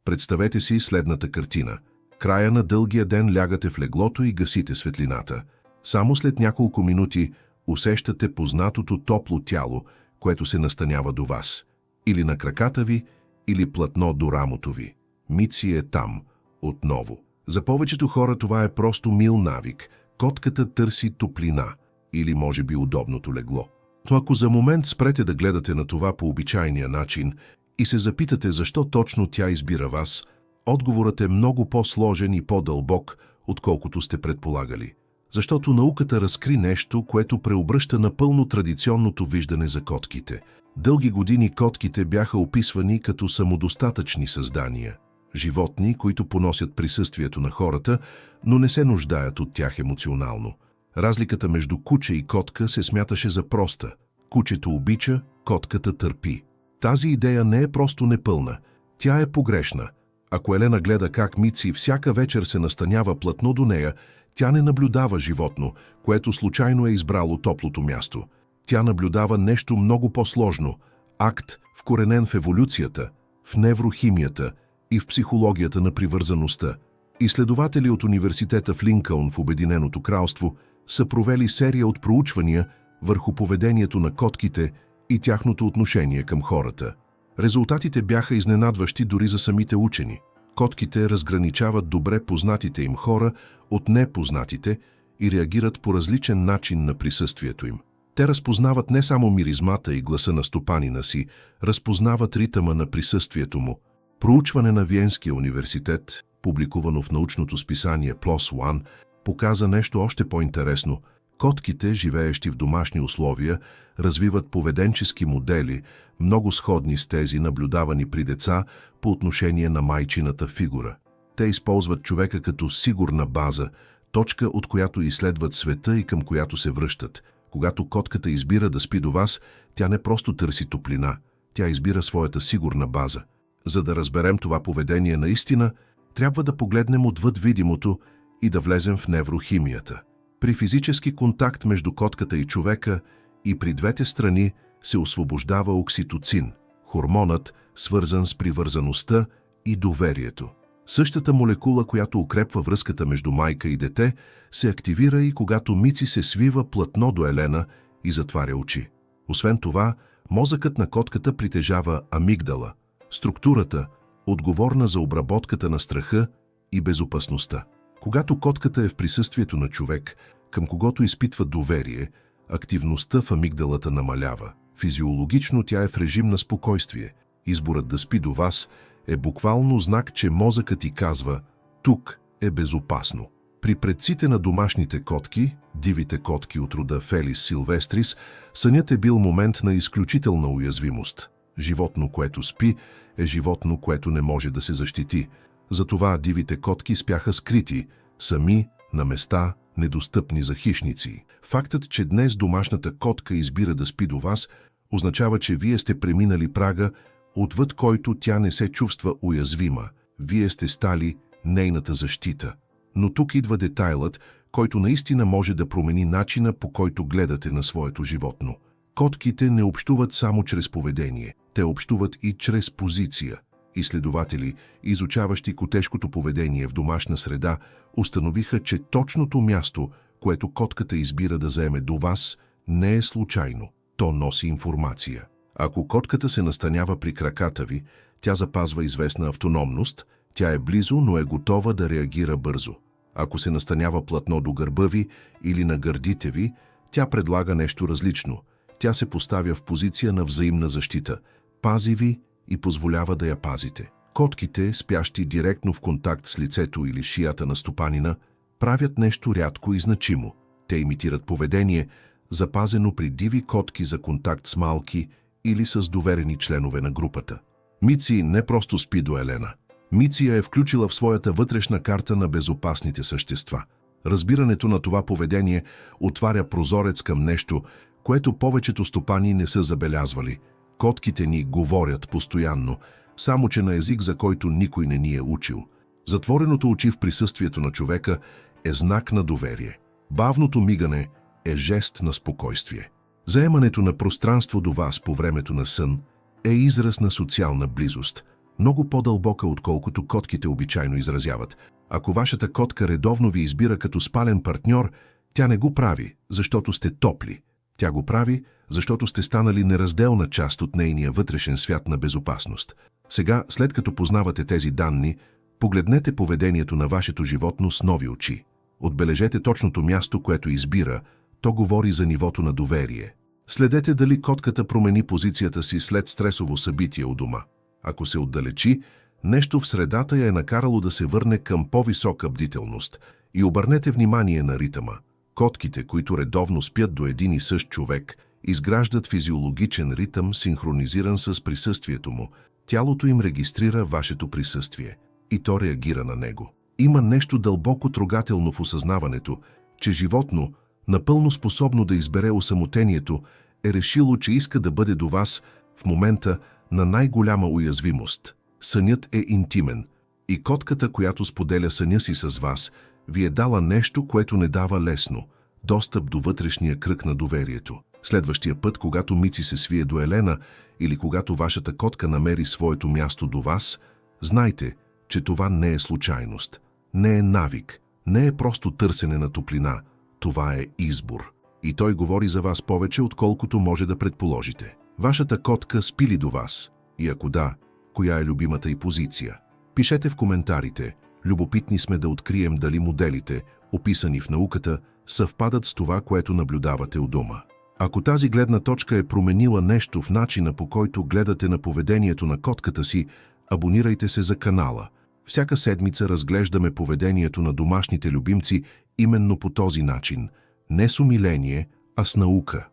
Представете си следната картина. Края на дългия ден лягате в леглото и гасите светлината. Само след няколко минути усещате познатото топло тяло, което се настанява до вас. Или на краката ви, или платно до рамото ви. Мици е там, отново. За повечето хора това е просто мил навик. Котката търси топлина, или може би удобното легло. Но ако за момент спрете да гледате на това по обичайния начин и се запитате защо точно тя избира вас, отговорът е много по-сложен и по-дълбок, отколкото сте предполагали. Защото науката разкри нещо, което преобръща напълно традиционното виждане за котките. Дълги години котките бяха описвани като самодостатъчни създания. Животни, които поносят присъствието на хората, но не се нуждаят от тях емоционално. Разликата между куче и котка се смяташе за проста. Кучето обича, котката търпи. Тази идея не е просто непълна, тя е погрешна. Ако Елена гледа как Мици всяка вечер се настанява плътно до нея, тя не наблюдава животно, което случайно е избрало топлото място. Тя наблюдава нещо много по-сложно – акт, вкоренен в еволюцията, в неврохимията и в психологията на привързаността. Изследователи от университета в Линкълн в Обединеното кралство са провели серия от проучвания върху поведението на котките и тяхното отношение към хората. Резултатите бяха изненадващи дори за самите учени. Котките разграничават добре познатите им хора от непознатите и реагират по различен начин на присъствието им. Те разпознават не само миризмата и гласа на стопанина си, разпознават ритъма на присъствието му. Проучване на Виенския университет, публикувано в научното списание PLOS ONE, показа нещо още по-интересно. Котките, живеещи в домашни условия, развиват поведенчески модели, много сходни с тези, наблюдавани при деца по отношение на майчината фигура. Те използват човека като сигурна база, точка, от която изследват света и към която се връщат. Когато котката избира да спи до вас, тя не просто търси топлина, тя избира своята сигурна база. За да разберем това поведение наистина, трябва да погледнем отвъд видимото и да влезем в неврохимията. При физически контакт между котката и човека и при двете страни се освобождава окситоцин, хормонът, свързан с привързаността и доверието. Същата молекула, която укрепва връзката между майка и дете, се активира и когато Мици се свива плътно до Елена и затваря очи. Освен това, мозъкът на котката притежава амигдала, структурата, отговорна за обработката на страха и безопасността. Когато котката е в присъствието на човек, към когото изпитва доверие, активността в амигдалата намалява. Физиологично тя е в режим на спокойствие. Изборът да спи до вас е буквално знак, че мозъкът ти казва «тук е безопасно». При предците на домашните котки, дивите котки от рода Фелис силвестрис, сънят е бил момент на изключителна уязвимост. Животно, което спи, е животно, което не може да се защити. Затова дивите котки спяха скрити, сами, на места, недостъпни за хищници. Фактът, че днес домашната котка избира да спи до вас, означава, че вие сте преминали прага, отвъд който тя не се чувства уязвима. Вие сте стали нейната защита. Но тук идва детайлът, който наистина може да промени начина, по който гледате на своето животно. Котките не общуват само чрез поведение, те общуват и чрез позиция. Изследователи, изучаващи котешкото поведение в домашна среда, установиха, че точното място, което котката избира да заеме до вас, не е случайно. То носи информация. Ако котката се настанява при краката ви, тя запазва известна автономност, тя е близо, но е готова да реагира бързо. Ако се настанява плътно до гърба ви или на гърдите ви, тя предлага нещо различно. Тя се поставя в позиция на взаимна защита, пази ви и позволява да я пазите. Котките, спящи директно в контакт с лицето или шията на стопанина, правят нещо рядко и значимо. Те имитират поведение, запазено при диви котки за контакт с малки или с доверени членове на групата. Мици не просто спи до Елена. Мици я е включила в своята вътрешна карта на безопасните същества. Разбирането на това поведение отваря прозорец към нещо, което повечето стопани не са забелязвали. Котките ни говорят постоянно, само че на език, за който никой не ни е учил. Затвореното очи в присъствието на човека е знак на доверие. Бавното мигане е жест на спокойствие. Заемането на пространство до вас по времето на сън е израз на социална близост. много по-дълбока, отколкото котките обичайно изразяват. Ако вашата котка редовно ви избира като спален партньор, тя не го прави, защото сте топли. Тя го прави, защото сте станали неразделна част от нейния вътрешен свят на безопасност. Сега, след като познавате тези данни, погледнете поведението на вашето животно с нови очи. Отбележете точното място, което избира, то говори за нивото на доверие. Следете дали котката промени позицията си след стресово събитие у дома. Ако се отдалечи, нещо в средата я е накарало да се върне към по-висока бдителност. И обърнете внимание на ритъма. Котките, които редовно спят до един и същ човек, изграждат физиологичен ритъм, синхронизиран с присъствието му. Тялото им регистрира вашето присъствие и то реагира на него. Има нещо дълбоко трогателно в осъзнаването, че животно, напълно способно да избере осамотението, е решило, че иска да бъде до вас в момента на най-голяма уязвимост. Сънят е интимен и котката, която споделя съня си с вас, ви е дала нещо, което не дава лесно – достъп до вътрешния кръг на доверието. Следващия път, когато Мици се свие до Елена или когато вашата котка намери своето място до вас, знайте, че това не е случайност, не е навик, не е просто търсене на топлина, това е избор. И той говори за вас повече, отколкото може да предположите. Вашата котка спи ли до вас? И ако да, коя е любимата й позиция? Пишете в коментарите. Любопитни сме да открием дали моделите, описани в науката, съвпадат с това, което наблюдавате у дома. Ако тази гледна точка е променила нещо в начина, по който гледате на поведението на котката си, абонирайте се за канала. Всяка седмица разглеждаме поведението на домашните любимци именно по този начин. Не с умиление, а с наука.